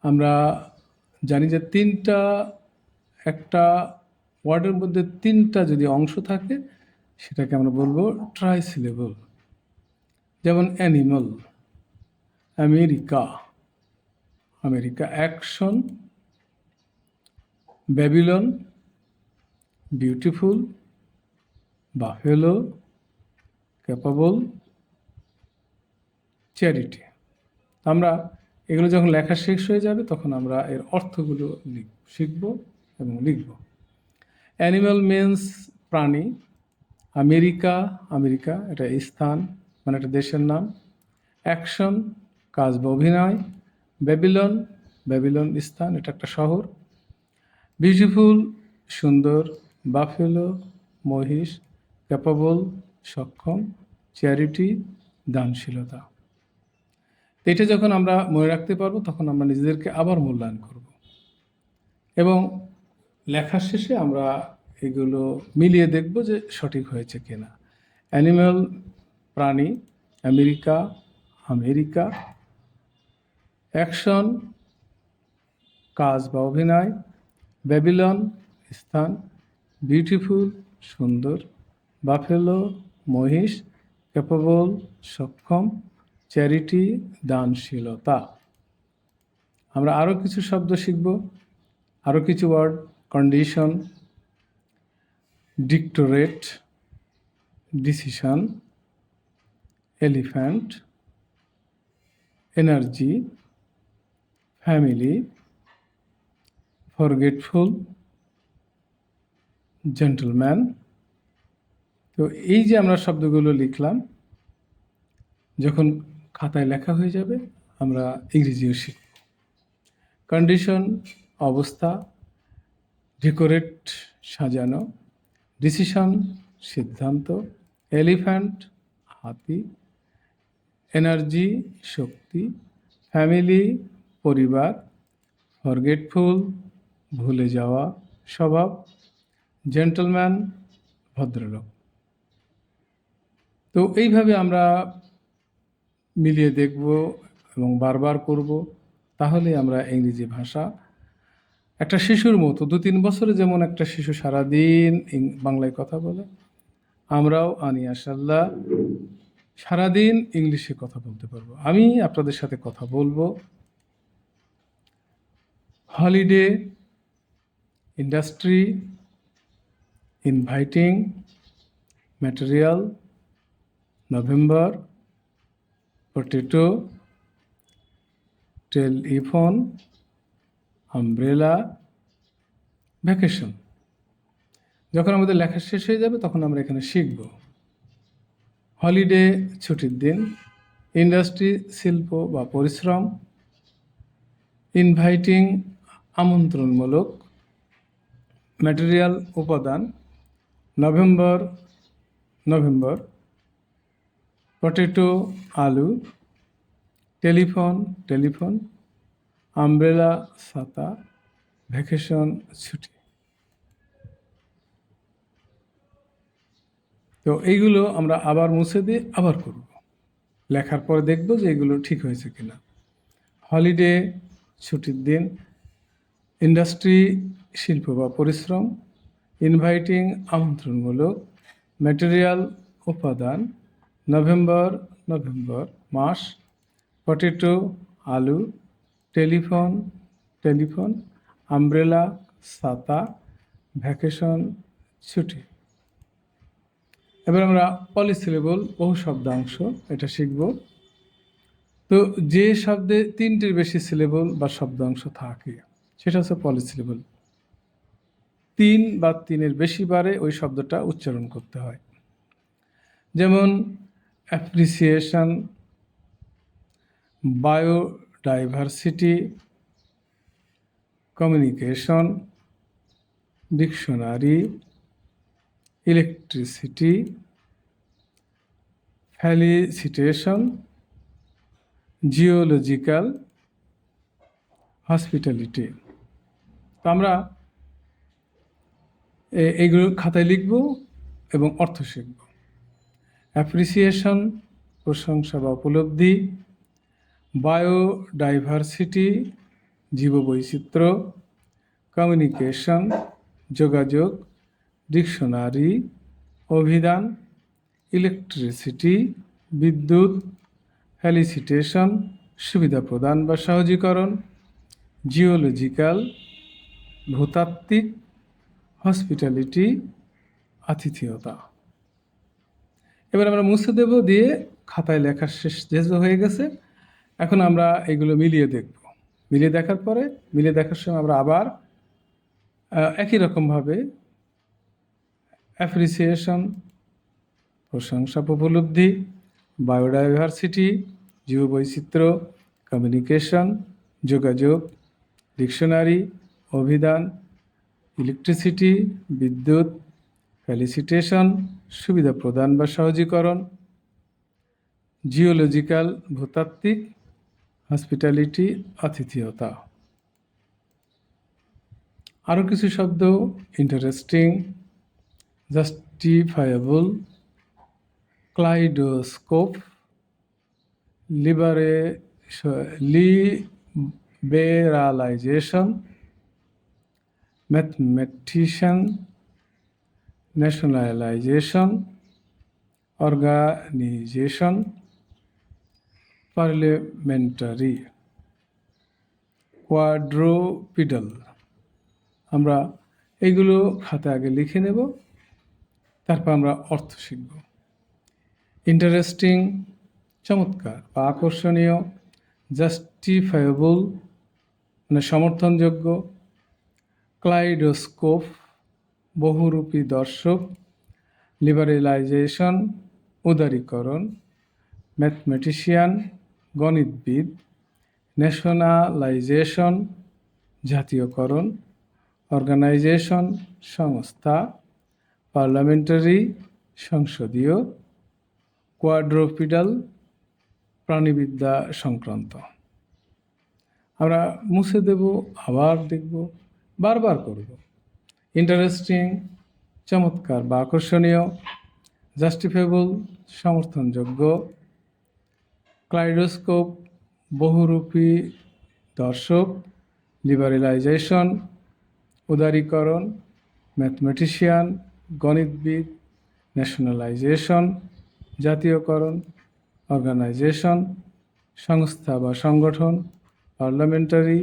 আমরা জানি যে একটা ওয়ার্ডের মধ্যে ৩টা যদি অংশ থাকে সেটাকে আমরা বলবো ট্রাইসিলেবল। যেমন animal, America, America, action, Babylon, beautiful, buffalo, capable, charity. আমরা এগুলো যখন লেখা শেষ হয়ে যাবে তখন আমরা এর অর্থগুলো শিখব এবং লিখব। অ্যানিম্যাল মিন্স প্রাণী, আমেরিকা, আমেরিকা এটা স্থান মানে একটা দেশের নাম, অ্যাকশন কাজ বা অভিনয়, ব্যাবিলন, ব্যাবিলন স্থান এটা একটা শহর, বিউটিফুল সুন্দর, বাফেলো মহিষ, ক্যাপাবল সক্ষম, চ্যারিটি দানশীলতা। এটা যখন আমরা মনে রাখতে পারবো তখন আমরা নিজেদেরকে আবার মূল্যায়ন করব এবং লেখার শেষে আমরা এগুলো মিলিয়ে দেখব যে সঠিক হয়েছে কিনা। অ্যানিম্যাল প্রাণী, আমেরিকা, আমেরিকা, অ্যাকশন কাজ বা অভিনয়, ব্যাবিলন স্থান, বিউটিফুল সুন্দর, বাফেলো মহিষ, ক্যাপাবল সক্ষম, চ্যারিটি দানশীলতা। আমরা আরও কিছু শব্দ শিখব, আরও কিছু word, condition, directorate, decision, elephant, energy, family, forgetful, gentleman. তো এই যে আমরা শব্দগুলো লিখলাম, যখন খাতায় লেখা হয়ে যাবে আমরা ইংরেজিও শিখব। কন্ডিশন অবস্থা, ডেকোরেট সাজানো, ডিসিশন সিদ্ধান্ত, এলিফ্যান্ট হাতি, এনার্জি শক্তি, ফ্যামিলি পরিবার, ফরগেটফুল ভুলে যাওয়া স্বভাব, জেন্টলম্যান ভদ্রলোক। তো এইভাবে আমরা মিলিয়ে দেখব এবং বারবার করব, তাহলে আমরা ইংরেজি ভাষা একটা শিশুর মতো ২-৩ বছরে যেমন একটা শিশু সারাদিন বাংলায় কথা বলে, আমরাও ইনশাআল্লাহ সারাদিন ইংলিশে কথা বলতে পারবো। আমি আপনাদের সাথে কথা বলবো holiday, industry, inviting, material, November, potato, telephone, umbrella, vacation. যখন আমাদের লেখা শেষ হয়ে যাবে তখন আমরা এখানে শিখব। হলিডে ছুটির দিন, ইন্ডাস্ট্রি শিল্প বা পরিশ্রম, ইনভাইটিং আমন্ত্রণমূলক, ম্যাটেরিয়াল উপাদান, নভেম্বর, পটেটো আলু, টেলিফোন, আমব্রেলা ছাতা, ভ্যাকেশন ছুটি। তো এইগুলো আমরা আবার মুছে দিয়ে আবার করব, লেখার পরে দেখব যে এগুলো ঠিক হয়েছে কিনা। হলিডে ছুটির দিন, ইন্ডাস্ট্রি শিল্প বা পরিশ্রম, ইনভাইটিং আমন্ত্রণমূলক, ম্যাটেরিয়াল উপাদান, নভেম্বর মাস, পটেটো আলু, টেলিফোন, আমব্রেলা ছাতা, ভ্যাকেশন ছুটি। এবার আমরা পলিসিলেবল বহু শব্দাংশ এটা শিখব। তো যে শব্দে 3টির বেশি সিলেবল বা শব্দাংশ থাকে সেটা হচ্ছে পলিসিলেবল। 3 বা 3-এর বেশি বারে ওই শব্দটা উচ্চারণ করতে হয়। যেমন appreciation, biodiversity, communication, dictionary, electricity, felicitation, geological, hospitality. তো আমরা এইগুলো খাতায় লিখব এবং অর্থ শিখব। অ্যাপ্রিসিয়েশন প্রশংসা বা উপলব্ধি, বায়োডাইভার্সিটি জীববৈচিত্র্য, কমিউনিকেশন, যোগাযোগ, ডিকশনারি, অভিধান, ইলেকট্রিসিটি, বিদ্যুৎ, ফেলিসিটেশন, সুবিধা প্রদান বা সহজীকরণ, জিওলজিক্যাল, ভূতাত্ত্বিক, হসপিটালিটি, আতিথেয়তা। এবার আমরা মুছে দেব, দিয়ে খাতায় লেখা শেষ যেহেতু হয়ে গেছে, এখন আমরা এগুলো মিলিয়ে দেখব। মিলিয়ে দেখার পরে, মিলিয়ে দেখার সময় আমরা আবার একই রকমভাবে অ্যাপ্রিসিয়েশন, প্রশংসা, উপলব্ধি, বায়োডাইভার্সিটি, জীববৈচিত্র্য, কমিউনিকেশন, যোগাযোগ, ডিকশনারি, অভিধান, ইলেকট্রিসিটি, বিদ্যুৎ, ফেলিসিটেশন, সুবিধা প্রদান বা সহজীকরণ, জিওলজিক্যাল, ভূতাত্ত্বিক, হসপিটালিটি, আতিথেয়তা। আরও কিছু শব্দ: interesting, justifiable, kaleidoscope, liberalisation, mathematician, nationalisation, organisation, parliamentary, quadrupedal. আমরা এইগুলো খাতায় আগে লিখে নেব, তারপর আমরা অর্থ শিখব। ইন্টারেস্টিং, চমৎকার বা আকর্ষণীয়, জাস্টিফায়েবল মানে সমর্থনযোগ্য, ক্লাইডোস্কোপ বহুরূপী দর্শক, লিবারেলাইজেশন উদারীকরণ, ম্যাথমেটিশিয়ান গণিতবিদ, ন্যাশনালাইজেশন জাতীয়করণ, অর্গানাইজেশন সংস্থা, পার্লামেন্টারি সংসদীয়, কোয়াড্রোপিডাল প্রাণীবিদ্যা সংক্রান্ত। আমরা মুছে দেব, আবার দেখব, বারবার করব। ইন্টারেস্টিং, চমৎকার বা আকর্ষণীয়, জাস্টিফায়েবল সমর্থনযোগ্য, ক্লাইডোস্কোপ বহুরূপী দর্শক, লিবারেলাইজেশন উদারীকরণ, ম্যাথমেটিশিয়ান গণিতবিদ, ন্যাশনালাইজেশন জাতীয়করণ, অর্গানাইজেশন সংস্থা বা সংগঠন, পার্লামেন্টারি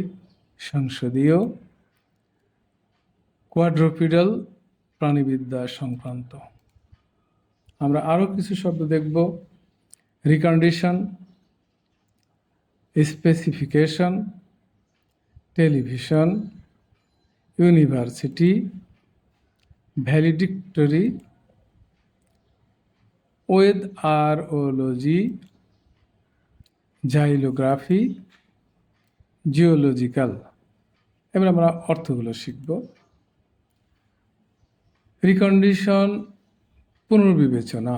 সংসদীয়, কোয়াড্রোপিডাল প্রাণীবিদ্যা সংক্রান্ত। আমরা আরও কিছু শব্দ দেখব: recondition, specification, television, university, valedictory, weatherology, xylography, geological. এবার আমরা অর্থগুলো শিখব। রিকন্ডিশন, পুনর্বিবেচনা,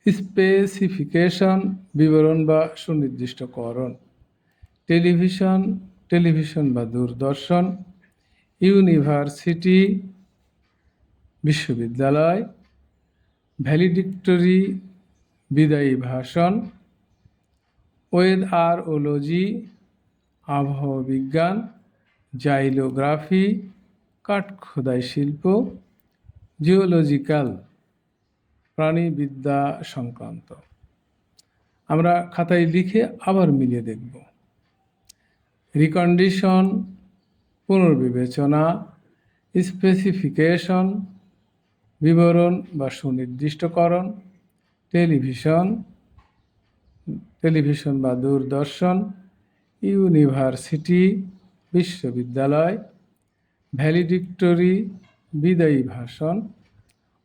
স্পেসিফিকেশন, বিবরণ বা সুনির্দিষ্টকরণ, টেলিভিশন বা দূরদর্শন, ইউনিভার্সিটি বিশ্ববিদ্যালয়, ভ্যালিডিক্টরি বিদায়ী ভাষণ, ওয়েদারোলজি আবহাওয়া বিজ্ঞান, জাইলোগ্রাফি কাঠখোদাই শিল্প, জিওলজিক্যাল প্রাণীবিদ্যা সংক্রান্ত। আমরা খাতায় লিখে আবার মিলিয়ে দেখব। রিকন্ডিশন, পুনর্বিবেচনা, স্পেসিফিকেশন, বিবরণ বা সুনির্দিষ্টকরণ, টেলিভিশন বা দূরদর্শন, ইউনিভার্সিটি বিশ্ববিদ্যালয়, ভ্যালিডিক্টরি বিদায়ী ভাষণ,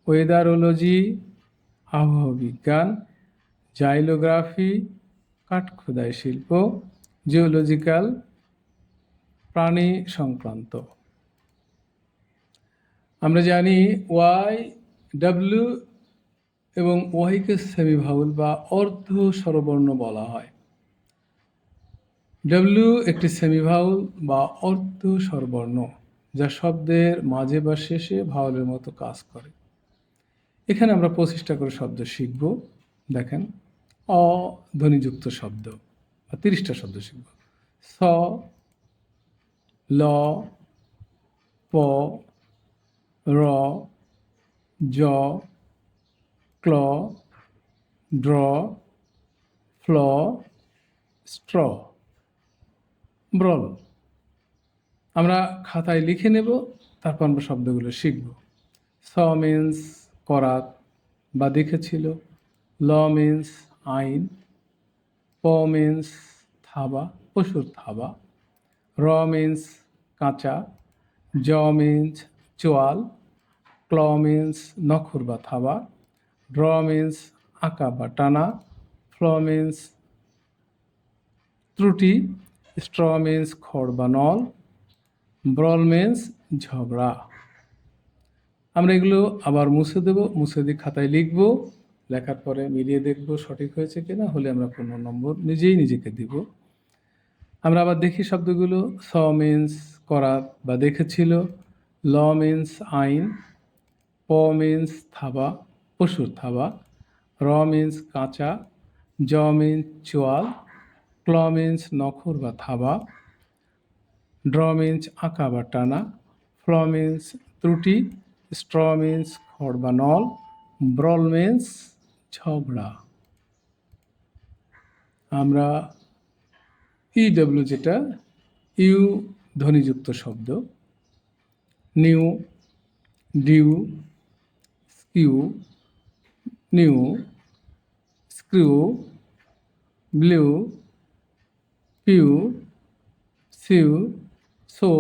ওয়েদারোলজি আবহাওয়া বিজ্ঞান, জাইলোগ্রাফি কাঠখোদাই শিল্প, জিওলজিক্যাল প্রাণী সংক্রান্ত। আমরা জানি ওয়াই, ডাব্লিউ এবং ওয়াইকে সেমিভাউল বা অর্ধ স্বরবর্ণ বলা হয়। ডাব্লিউ একটি সেমিভাউল বা অর্ধ স্বরবর্ণ, যা শব্দের মাঝে বা শেষে ভাওয়ালের মতো কাজ করে। এখানে আমরা 25টা করে শব্দ শিখব। দেখেন: অধ্বনিযুক্ত শব্দ বা 30টা শব্দ শিখব। স, ল, প, র, জ, ক্ল, ড্র, ফ্ল, স্ট্র, ব্রল। আমরা খাতায় লিখে নেব, তারপর আমরা শব্দগুলো শিখব। স মিন্স করাত বা দেখেছিল, ল মিন্স আইন, প মিন্স থাবা, পশুর থাবা, র মিন্স কাঁচা, জ মিন্স চোয়াল, ক্ল মিন্স নখর বা থাবা, ড্র মিন্স আঁকা বা টানা, ফ্ল মিন্স ত্রুটি, স্ট্র মিন্স খড় বা নল, ব্রল মিন্স ঝগড়া। আমরা এগুলো আবার মুছে দেব, মুছে দিয়ে খাতায় লিখব, লেখার পরে মিলিয়ে দেখব সঠিক হয়েছে কিনা, হলে আমরা 15 নম্বর নিজেই নিজেকে দিব। আমরা আবার দেখি শব্দগুলো। স মিন্স করাত বা দেখেছিল, ল মিন্স আইন, প মিন্স থাবা, পশুর থাবা, র মিন্স কাঁচা, জ মিন্স চোয়াল, ক্ল মিন্স নখর বা থাবা, ড্র মিন্স আঁকা বা টানা, ফ্ল মিন্স ত্রুটি, স্ট্র মিন্স খড় বা নল, ব্রল মিন্স ঝগড়া। আমরা ইডব্লিউ যেটা ইউ ধ্বনিযুক্ত শব্দ, new, dew, skew, knew, crew, blew, pew, sue, sew,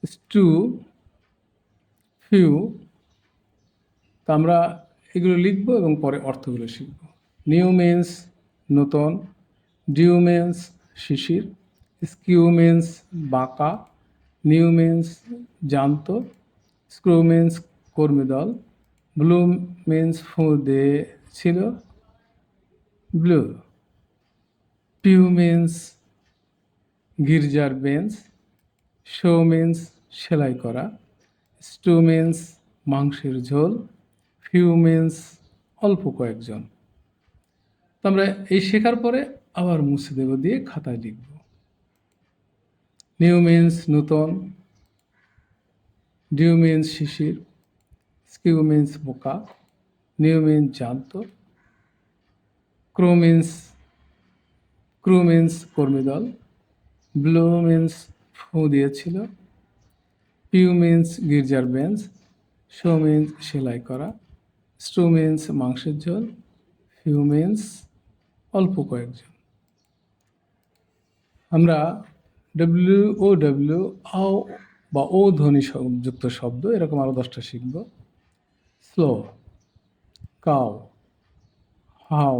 stew, few. তা আমরা এগুলো লিখব এবং পরে অর্থগুলো শিখব। নিউ মিন্স নতুন, ডিউ মিন্স শিশির, স্কিউ মিন্স বাঁকা, নিউ মিন্স জানত, স্ক্রু মিন্স কর্মীদল, ব্লু মিন্স ফুঁ দিয়েছিল, ব্লু, পিউ মিন্স গির্জার বেঞ্চ, শো মিন্স সেলাই করা, স্টু মিন্স মাংসের ঝোল, ফিউ মিন্স অল্প কয়েকজন। তো আমরা এই শেখার পরে আবার মুছে দেব দিয়ে খাতায় লিখব। নিউ মিন্স নূতন, ডিউ মিন্স শিশির, স্কিউ মিন্স বোকা, নিউ মিন্স জানত, ক্রু মিন্স কর্মীদল, ব্লু মিন্স ফুঁ দিয়েছিল, পিউ মিন্স গির্জার বেঞ্চ, শো মিন্স সেলাই করা, স্টু মিন্স মাংসের ঝোল, ফিউ মিন্স অল্প কয়েকজন। আমরা ডব্লিউ আও বা ও ধ্বনি যুক্ত শব্দ এরকম আরও 10টা শিখব। Slow, cow, how,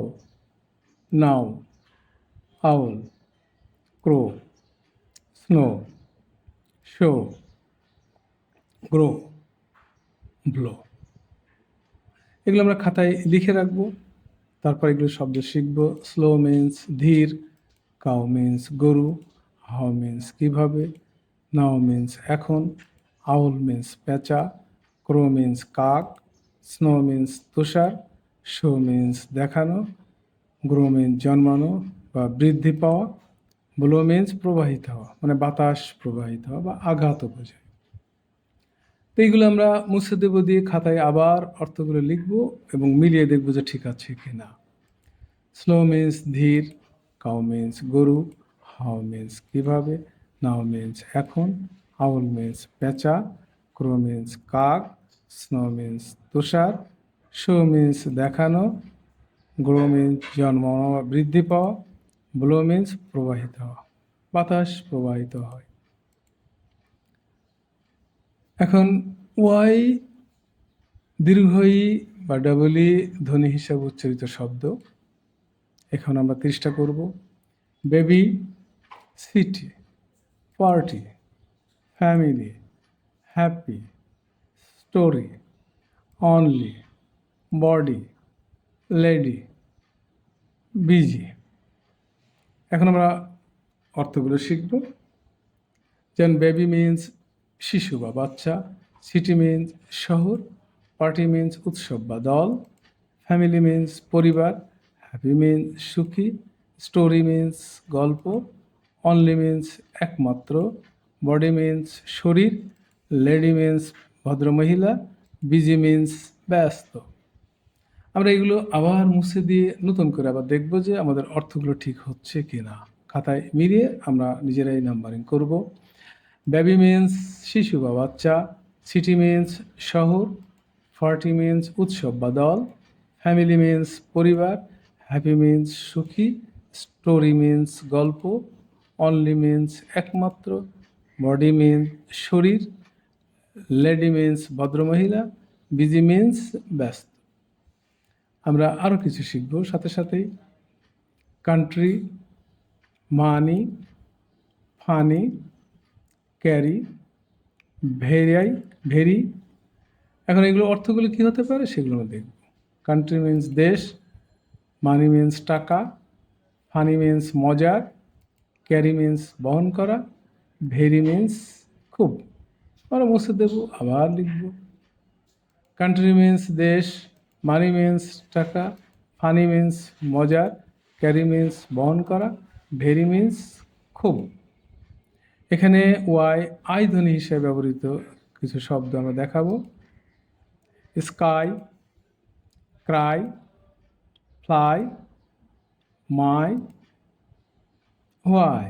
now, owl, crow, snow, show, grow, blow. এগুলো আমরা খাতায় লিখে রাখবো, তারপর এগুলো শব্দ শিখব। স্লো মিন্স ধীর, কাউ মিন্স গরু, হাউ মিন্স কিভাবে, নাও মিন্স এখন, আউল মিন্স পেঁচা, ক্রো মিন্স কাক, স্নো মিন্স তুষার, শো মিন্স দেখানো, গ্রো মিন্স জন্মানো বা বৃদ্ধি পাওয়া, ব্লো মিন্স প্রবাহিত হওয়া, মানে বাতাস প্রবাহিত হওয়া বা আঘাত বোঝায়। তো এইগুলো আমরা মুছে দেব দিয়ে খাতায় আবার অর্থগুলো লিখব এবং মিলিয়ে দেখব যে ঠিক আছে কিনা। স্লো মিন্স ধীর, কাউ মিন্স গরু, হাউ মিন্স কিভাবে, নাও মিন্স এখন, আউল মিন্স পেঁচা, ক্রো মিন্স কাক, স্নো মিন্স তুষার, শো মিন্স দেখানো, গ্রো মিন্স জন্মানো বা বৃদ্ধি পাওয়া, ব্লো মিন্স প্রবাহিত হওয়া, বাতাস প্রবাহিত হয়। এখন ওয়াই দীর্ঘ ই বা ডাবল ই ধ্বনি হিসাবে উচ্চারিত শব্দ এখন আমরা 30টা করব। Baby, city, party, family, happy, story, only, body, lady, busy. এখন আমরা অর্থগুলো শিখব। যেমন বেবি মিন্স শিশু বা বাচ্চা, সিটি মিন্স শহর, পার্টি মিন্স উৎসব বা দল, ফ্যামিলি মিন্স পরিবার, হ্যাপি মিন্স সুখী, স্টোরি মিন্স গল্প, অনলি মিন্স একমাত্র, বডি মিন্স শরীর, লেডি মিন্স ভদ্রমহিলা, বিজি মিন্স ব্যস্ত। আমরা এগুলো আবার মুছে দিয়ে নতুন করে আবার দেখব যে আমাদের অর্থগুলো ঠিক হচ্ছে কি না। খাতায় মিলিয়ে আমরা নিজেরাই নাম্বারিং করব। বেবি মিন্স শিশু বা বাচ্চা, সিটি মিন্স শহর, 40 মিন্স উৎসব বা দল, ফ্যামিলি মিন্স পরিবার, হ্যাপি মিন্স সুখী, স্টোরি মিন্স গল্প, অনলি মিন্স একমাত্র, বডি মিন্স শরীর, লেডি মিন্স ভদ্রমহিলা, বিজি মিন্স ব্যস্ত। আমরা আরও কিছু শিখব সাথে সাথেই। কান্ট্রি, মানি, ফানি, ক্যারি, ভেরি। এখন এগুলো অর্থগুলো কী হতে পারে সেগুলো আমরা দেখব। কান্ট্রি মিন্স দেশ, মানি মিন্স টাকা, ফানি মিন্স মজার, ক্যারি মিন্স বহন করা, ভেরি মিন্স খুব। আমরা মুছে দেব, আবার লিখব। কান্ট্রি মিন্স দেশ, মানি মিন্স টাকা, ফানি মিন্স মজার, ক্যারি মিন্স বহন করা, ভেরি মিন্স খুব। এখানে ওয়াই আই ধ্বনি হিসেবে ব্যবহৃত কিছু শব্দ আমরা দেখাবো। Sky, Cry, fly, my, why.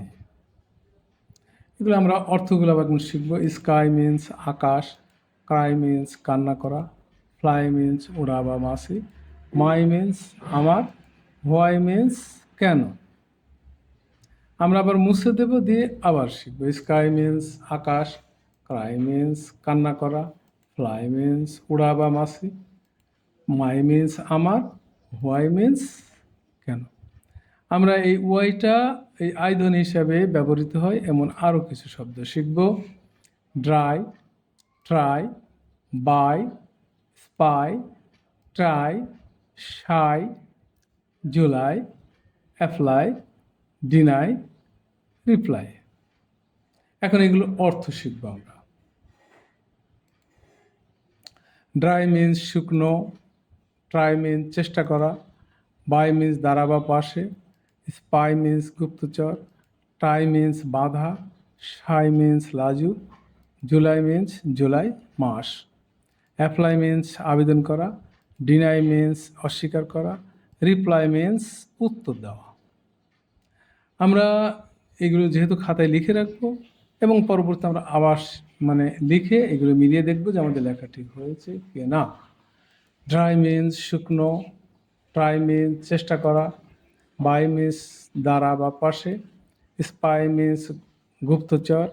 এগুলো আমরা অর্থগুলো আবার শিখব। স্কাই মিন্স আকাশ, ক্রাই মিন্স কান্না করা, ফ্লাই মিন্স ওড়া বা মাছি, মাই মিন্স আমার, হোয়াই মিন্স কেন। আমরা আবার মুছে দেব, দিয়ে আবার শিখব। স্কাই মিন্স আকাশ, ক্রাই মিন্স কান্না করা, ফ্লাই মিন্স উড়া বা মাছি, মাই মিন্স আমার, হোয়াই মিন্স কেন। আমরা এই ওয়াইটা এই আই ধ্বনি হিসাবে ব্যবহৃত হয় এমন আরও কিছু শব্দ শিখব। Dry, try, buy, spy, try, shy, July, apply, deny, reply. এখন এগুলো অর্থ শিখব আমরা। ড্রাই মিন্স শুকনো, ট্রাই মিন্স চেষ্টা করা, বাই মিন্স দ্বারা বা পাশে, স্পাই মিন্স গুপ্তচর, টাই মিন্স বাধা, শাই মিন্স লাজুক, জুলাই মিন্স জুলাই মাস, অ্যাপ্লাই মিন্স আবেদন করা, ডিনাই মিন্স অস্বীকার করা, রিপ্লাই মিন্স উত্তর দেওয়া। আমরা এগুলো যেহেতু খাতায় লিখে রাখবো এবং পরবর্তী আমরা আবার লিখে এগুলো মিলিয়ে দেখবো যে আমাদের লেখা ঠিক হয়েছে কি না। ড্রাই মিন্স শুকনো, ট্রাই মিন্স চেষ্টা করা, বাই মিন্স দ্বারা বা পাশে, স্পাই মিন্স গুপ্তচর,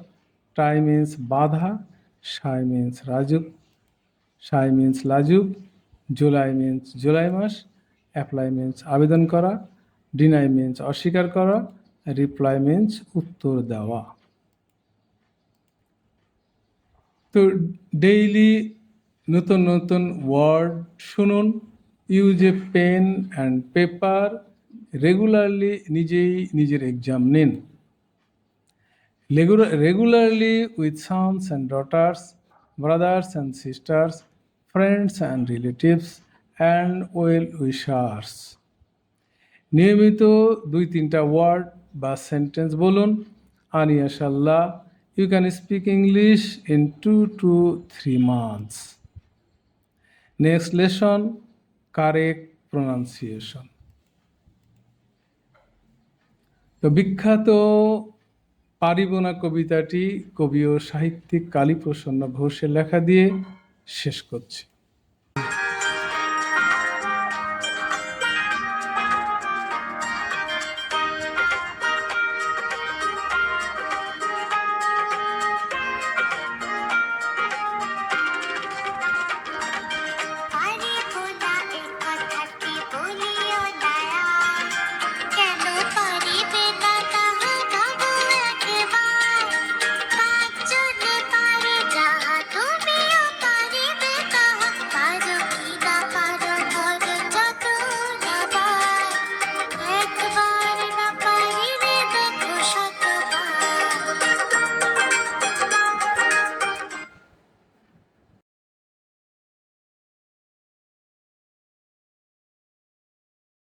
ট্রাই মিন্স বাধা, শাই মিন্স লাজুক, জুলাই মিন্স জুলাই মাস, অ্যাপ্লাই মিন্স আবেদন করা, ডিনাই মিন্স অস্বীকার করা, রিপ্লাই মিন্স উত্তর দেওয়া। তো ডেইলি নতুন নতুন ওয়ার্ড শুনুন, use a pen and paper, regularly নিজেই নিজের এক্সাম নিন। Regularly with sons and daughters, brothers and sisters, friends and relatives and well wishers. নিয়মিত 2-3টা ওয়ার্ড বা সেন্টেন্স বলুন, আর ইনশাআল্লাহ you can speak English in 2 to 3 months. Next lesson, correct pronunciation. তো বিখ্যাত পারিব না কবিতাটি কবি ও সাহিত্যিক কালীপ্রসন্ন ঘোষের লেখা দিয়ে শেষ করছি।